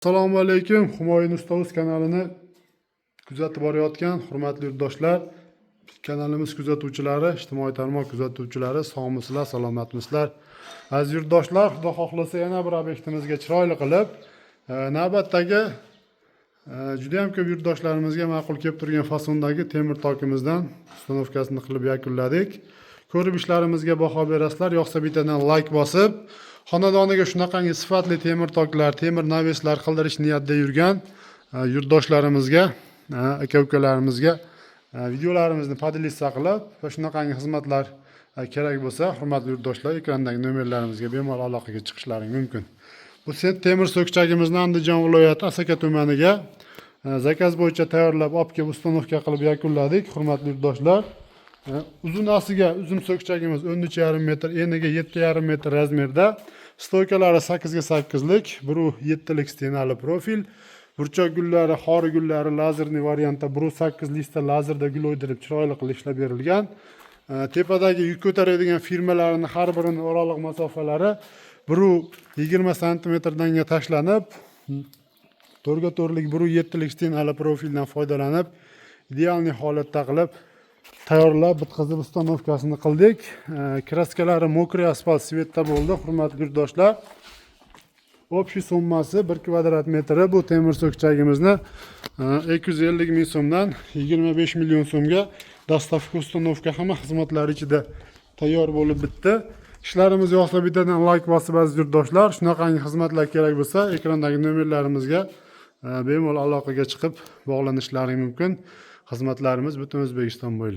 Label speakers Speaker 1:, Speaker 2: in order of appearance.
Speaker 1: Assalomu alaykum. Humoyun Ustoz kanalini kuzatib borayotgan hurmatli yurtdoshlar, kanalimiz kuzatuvchilari, ijtimoiy tarmoq kuzatuvchilari, sog'misizlar, salomatmisizlar? Aziz yurtdoshlar, Xudo xohlasa yana bir obyektimizga chiroyli qilib, navbatdagi juda ham ko'p yurtdoshlarimizga ma'qul kelib turgan fasondagi temir tokimizdan ustanovkasini qilib yakunladik. Ko'rib ishlarimizga baho berasizlar, yoqsa bittadan like bosib, xonadoniga shunaqangi sifatli temir toklar, temir naveslar qildirish niyatida yurgan yurtdoshlarimizga, aka-ukalarimizga videolarimizni podlista qilib va shunaqangi xizmatlar kerak bo'lsa, hurmatli yurtdoshlar, ekrandagi nomerlarimizga bemalol aloqaga chiqishlaring mumkin. Bu temir so'kchagimizni Andijon viloyati Asaka tumaniga zakaz bo'yicha tayyorlab, olib kelib ustanovka qilib yakunladik, hurmatli yurtdoshlar. Uzunasiga uzun so'kchagimiz 13,5 metr, eniga 7,5 metr razmerda. Stoykalari 8 ga 8 lik, biri 7 lik stenali profil. Burchoq gullari, xori gullari lazerli variantda, biri 8 lista lazerda gul o'ydirib chiroyli qilib ishlab berilgan. Tepadagi yuk ko'taradigan firmalarining har birining oraliq masofalari biri 20 sm dan tashlanib, to'rga to'rlik biri 7 lik stenali profildan foydalanib, idealniy holatda qilib tayyorlab, bitkazib ustanovkasini qildik. Kraskalari mokriy asfalt svetda bo'ldi, hurmatli yurtdoshlar. Общий summasi 1 kvadrat metri bu temir so'kchagimizni 250 ming so'mdan 25 million so'mga dastavka ustanovka hamma xizmatlari ichida tayyor bo'lib bitdi. Ishlarimiz yoqsa bittadan like bosib, aziz yurtdoshlar, shunaqangi xizmatlar kerak bo'lsa, ekrandagi nomerlarimizga bemalol aloqaga chiqib bog'lanishlaring mumkin. Xizmatlarimiz butun O'zbekiston bo'ylab.